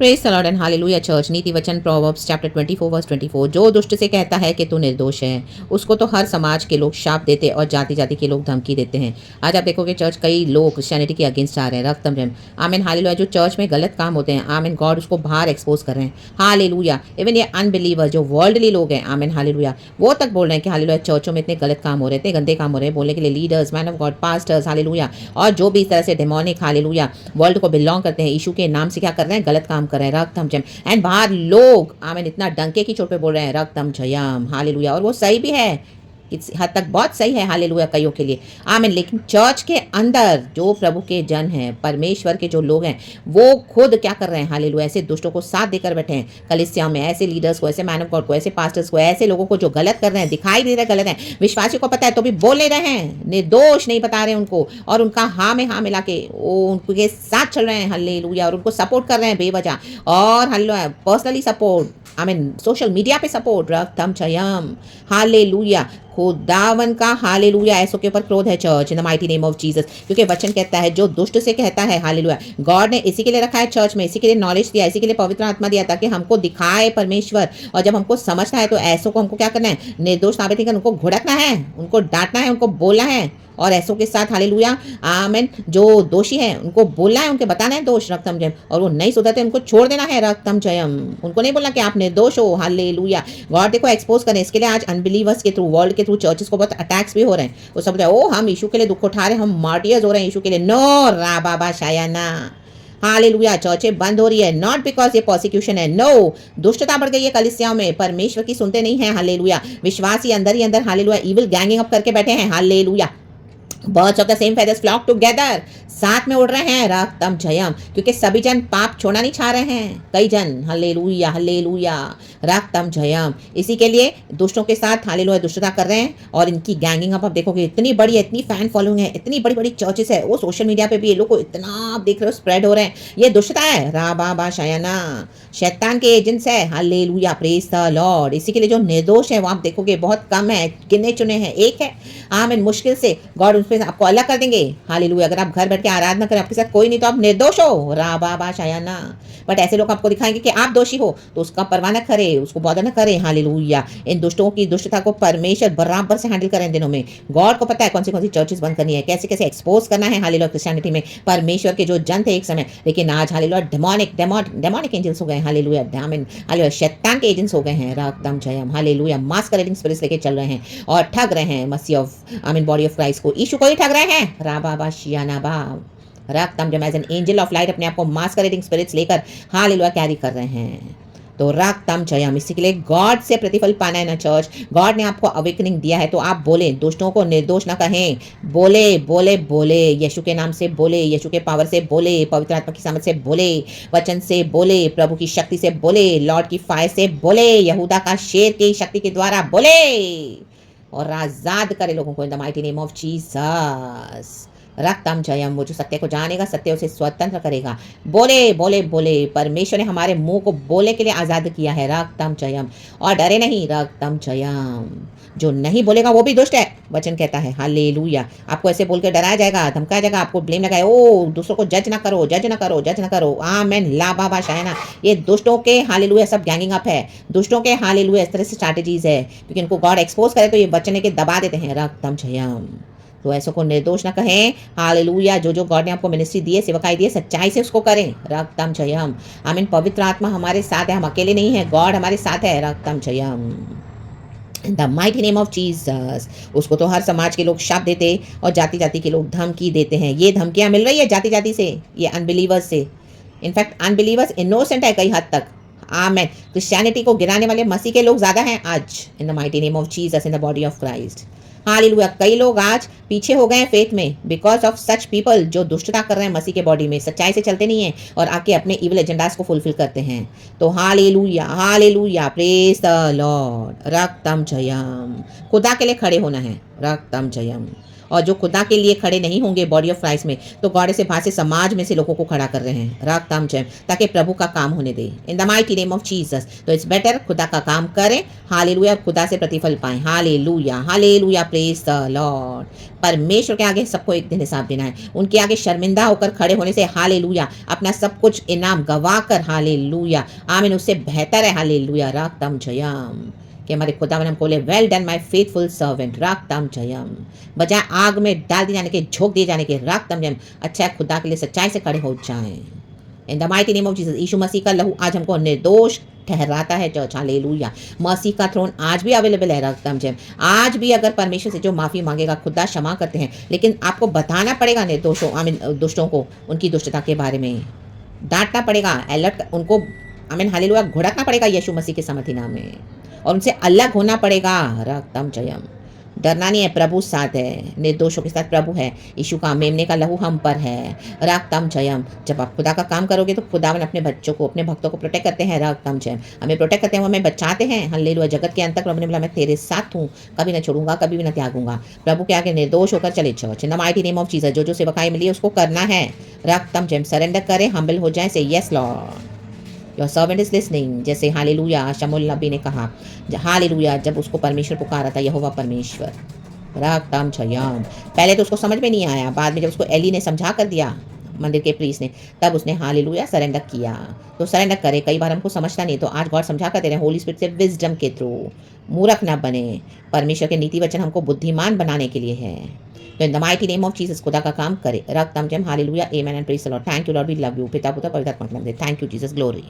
Praise the Lord and hallelujah church. नीति वचन proverbs chapter 24 verse 24। जो दुष्ट से कहता है कि तू निर्दोष है, उसको तो हर समाज के लोग शाप देते और जाति जाति के लोग धमकी देते हैं। आज आप देखोगे चर्च कई लोग क्रिश्चियनिटी के अगेंस्ट आ रहे हैं। रक्तम जम आमीन हालेलुया। जो चर्च में गलत काम होते हैं, आमीन गॉड उसको बाहर एक्सपोज कर रहे हैं। हालेलुया। इवन ये अनबिलीवर जो वर्ल्डली लोग हैं, आमीन हालेलुया, वो तक बोल रहे हैं कि हालेलुया चर्चों में इतने गलत काम हो रहे हैं, इतने गंदे काम हो रहे हैं, बोलने के लिए leaders, man of God, pastors, hallelujah, और जो भी इस तरह से डेमोनिक हालेलुया वर्ल्ड को बिलोंग करते हैं, यीशु के नाम से क्या कर रहे हैं, गलत काम कर रहे हैं। रक्तम जम एंड बाहर लोग आमीन इतना डंके की चोट पे बोल रहे हैं रक्तम जयम हालेलुया, और वो सही भी है, इस हद तक बहुत सही है हालेलुया कईयों के लिए, आमीन। लेकिन चर्च के अंदर जो प्रभु के जन हैं, परमेश्वर के जो लोग हैं, वो खुद क्या कर रहे हैं हालेलुया, ऐसे दुष्टों को साथ देकर बैठे हैं कलीसिया में, ऐसे लीडर्स को, ऐसे मैन ऑफ गॉड को, ऐसे पास्टर्स को, ऐसे लोगों को जो गलत कर रहे हैं, दिखाई दे रहे गलत है, विश्वासी को पता है तो भी बोल नहीं रहे हैं, निर्दोष नहीं बता रहे उनको, और उनका हाँ में हाँ मिला के वो उनके साथ चल रहे हैं हालेलुया, और उनको सपोर्ट कर रहे हैं बेवजह, और हालेलुया पर्सनली सपोर्ट, आमीन सोशल मीडिया पे सपोर्ट। रक्तम जयम हालेलुया। खुदावन का हालेलुया ऐसों के ऊपर क्रोध है church in the mighty name of Jesus, क्योंकि वचन कहता है जो दुष्ट से कहता है हालेलुया, गॉड ने इसी के लिए रखा है चर्च में, इसी के लिए नॉलेज दिया, इसी के लिए पवित्र आत्मा दिया ताकि हमको दिखाए परमेश्वर, और जब हमको समझना है तो ऐसों को हमको क्या करना है, निर्दोष साबित कर उनको घुड़कना है, उनको डांटना है, उनको बोलना है, और ऐसों के साथ हालेलुया आमीन जो दोषी है उनको बोलना है, उनके बताना है दोष रक्तम जयम, और वो नहीं सुधरते उनको छोड़ देना है रक्तम जयम, उनको नहीं बोलना कि आप निर्दोष हो हालेलुया। गॉड देखो एक्सपोज करें, इसके लिए आज अनबिलीवर्स के थ्रू, वर्ल्ड के थ्रू चर्चेस को बहुत अटैक्स भी हो रहे हैं, वो सब ओ हम यीशु के लिए दुख उठा रहे हैं, हम मार्टियर्स हो रहे हैं यीशु के लिए, नो रा बाबा शायाना हालेलुया। चर्चें बंद हो रही है नॉट बिकॉज ये प्रोसिक्यूशन है, नो, दुष्टता बढ़ गई है कलीसियाओं में, परमेश्वर की सुनते नहीं है हालेलुया, विश्वासी अंदर ही अंदर हालेलुया इविल गैंगिंग अप करके बैठे हैं hallelujah, birds of the same feathers flock together, साथ में उड़ रहे हैं रक्तम जयम, क्योंकि सभी जन पाप छोड़ना नहीं चाह रहे हैं, कई जन हालेलुया हालेलुया रक्तम जयम, इसी के लिए दुष्टों के साथ हालेलुया दुष्टता कर रहे हैं, और इनकी गैंगिंग अप आप देखोगे इतनी बड़ी है, इतनी फैन फॉलोइंग है, इतनी बड़ी बड़ी चर्चेस है, वो सोशल मीडिया पे भी ये लोग को इतना आप देख रहे हो स्प्रेड हो रहे हैं, ये दुष्टता है रा बाबा शायाना, शैतान के एजेंट्स है हालेलुया प्रेज द लॉर्ड। इसी के लिए जो निर्दोष है वो आप देखोगे बहुत कम है, गिने चुने हैं, एक है आमीन, मुश्किल से गॉड उन पर आपको अलग कर देंगे हालेलुया, अगर आप घर बैठ के आराधना करें, आपके साथ कोई नहीं तो आप निर्दोष हो रा बाबा शायाना, बट ऐसे लोग आपको दिखाएंगे कि आप दोषी हो तो उसका परवाह न करे, उसको बॉदर न करे हालेलुया। इन दुष्टों की दुष्टता को परमेश्वर बराबर से हैंडल करें दिनों में, गॉड को पता है कौन सी चर्चेस बंद करनी है, कैसे कैसे एक्सपोज करना है हालेलुया क्रिश्चियनिटी में, परमेश्वर के जो जन थे एक समय, लेकिन आज हालेलुया डेमोनिक एंजल्स हो गए हालेलुया, आमीन हालेलुया शैतान के एजेंट्स हो गए हैं रक्तम जयम हालेलुया, मास्करेडिंग स्पिरिट्स लेके चल रहे हैं और ठग रहे हैं मसीह ऑफ आमीन बॉडी ऑफ क्राइस्ट को, यीशु को ही ठग रहे हैं रा बाबा शियाना बा रक्तम जम as an angel of light अपने आप को मास्करेडिंग स्पिरिट्स लेकर हालेलुया कैरी कर रहे हैं, तो रक्तम जयम। इसी के लिए गॉड से प्रतिफल पाना है ना चर्च, गॉड ने आपको अवेकनिंग दिया है तो आप बोले, दुष्टों को निर्दोष ना कहें, बोले बोले बोले यीशु के नाम से बोले, यीशु के पावर से बोले, पवित्र आत्मा की समझ से बोले, वचन से बोले, प्रभु की शक्ति से बोले, लॉर्ड की फायर से बोले, यहूदा का शेर की शक्ति के द्वारा बोले, और आजाद करे लोगों को in the mighty name of Jesus रक्तम जयम। वो जो सत्य को जानेगा सत्य उसे स्वतंत्र करेगा, बोले बोले बोले, परमेश्वर ने हमारे मुंह को बोले के लिए आज़ाद किया है रक्तम जयम, और डरे नहीं रक्तम जयम, जो नहीं बोलेगा वो भी दुष्ट है वचन कहता है हालेलुया। आपको ऐसे बोल के डराया जाएगा, धमकाया जाएगा, आपको ब्लेम लगाए, ओ दूसरों को जज ना करो, जज ना करो, जज ना करो, आमेन ला बाबा शायना, ये दुष्टों के हालेलुया सब गैंगिंग अप है, दुष्टों के हालेलुया इस तरह से स्ट्रैटेजीज है, क्योंकि इनको गॉड एक्सपोज करे तो ये वचन के दबा देते हैं रक्तम जयम, तो ऐसों को निर्दोष ना कहें हालेलुया, जो गॉड ने आपको मिनिस्ट्री दी है, सेवकाई दी है, सच्चाई से उसको करें रक्तम जयम, आमीन। पवित्र आत्मा हमारे साथ है, हम अकेले नहीं है, गॉड हमारे साथ है रक्तम जयम in the mighty name of Jesus. उसको तो हर समाज के लोग शाप देते और जाति जाति के लोग धमकी देते हैं, ये धमकियां मिल रही है जाति जाति से, ये अनबिलीवर्स से, इनफैक्ट अनबिलीवर्स इनोसेंट है कई हद तक, आमेन। क्रिश्चियनिटी को गिराने वाले मसीह के लोग ज्यादा हैं आज इन the mighty name of Jesus in the body of Christ hallelujah. कई लोग आज पीछे हो गए हैं फेथ में बिकॉज ऑफ सच पीपल जो दुष्टता कर रहे हैं मसीह के बॉडी में, सच्चाई से चलते नहीं हैं और आके अपने इविल एजेंडास को फुलफिल करते हैं, तो hallelujah hallelujah praise the lord रक्तम जयम। खुदा के लिए खड़े होना है रक्तम जयम, और जो खुदा के लिए खड़े नहीं होंगे बॉडी ऑफ क्राइस्ट में, तो गॉड से बाहर से समाज में से लोगों को खड़ा कर रहे हैं। राग ताम जय, ताकि प्रभु का काम होने दे in the mighty name of Jesus. तो इट्स बेटर खुदा का काम करें, हालेलुया, खुदा से प्रतिफल पाएं। Hallelujah, hallelujah, praise the lord. परमेश्वर के आगे सबको एक दिन हिसाब देना है। उनके आगे शर्मिंदा होकर खड़े होने से हालेलुया, अपना सब कुछ इनाम गवा कर हालेलुया, आमीन, उससे बेहतर है हालेलुया। राग ताम जयम, कि हमारे खुदावन हमको बोले well done my faithful servant, राग ताम जयम। बजाय आग में डाल दिए जाने के, झोंक दिए जाने के, राग ताम जयम, अच्छा है खुदा के लिए सच्चाई से खड़े हो जाएं। In the mighty name of Jesus. Yeshu Masih का लहू आज हमको निर्दोष ठहराता है चर्च, हालेलुया। मसीह का थ्रोन आज भी अवेलेबल है, राग ताम जयम। आज भी अगर परमेश्वर से जो माफ़ी मांगेगा, खुदा क्षमा करते हैं, लेकिन आपको बताना पड़ेगा निर्दोषों, आमीन, दुष्टों को उनकी दुष्टता के बारे में डांटना पड़ेगा, अलर्ट उनको, आमीन, हालेलुया, घुड़कना पड़ेगा यीशु मसीह के समर्थी नाम में, और उनसे अलग होना पड़ेगा। राग ताम जयम। डरना नहीं है, प्रभु साथ है, निर्दोषों के साथ प्रभु है। यीशु का मेमने का लहू हम पर है। राग ताम जयम। जब आप खुदा का काम करोगे तो खुदावन अपने बच्चों को, अपने भक्तों को प्रोटेक्ट करते हैं। राग ताम जयम। हमें प्रोटेक्ट करते हैं, वो हमें बचाते हैं। हालेलुया। जगत के अंत तक प्रभु ने बोला मैं तेरे साथ हूँ, कभी ना छोड़ूंगा, कभी भी ना त्यागूंगा। प्रभु के आगे निर्दोष होकर चले church, in the mighty name of Jesus. जो जो सेवकाई मिली है उसको करना है। राग ताम जयम। सरेंडर करें, हम्बल हो जाए, से yes Lord, your servant is listening. जैसे हालेलुया शमूएल नबी ने कहा, हालेलुया, जब उसको परमेश्वर पुकारा था, यहोवा परमेश्वर। राग ताम जयम। पहले तो उसको समझ में नहीं आया, बाद में जब उसको एली ने समझा कर दिया, मंदिर के प्रीस ने, तब उसने हालेलुया सरेंडर किया। तो सरेंडर करे। कई बार हमको समझता नहीं, तो आज गॉड समझा कर दे रहे हैं होली स्पिरिट से, विजडम के थ्रू। मूर्ख ना बने, परमेश्वर के नीति वचन हमको बुद्धिमान बनाने के लिए है। तो in the mighty name of Jesus खुदा का काम करे। राग ताम जयम, hallelujah, amen and praise the lord. Thank you lord, we love you. पिता पुत्र पवित्र आत्मा के नाम से, थैंक यू जीसस, ग्लोरी।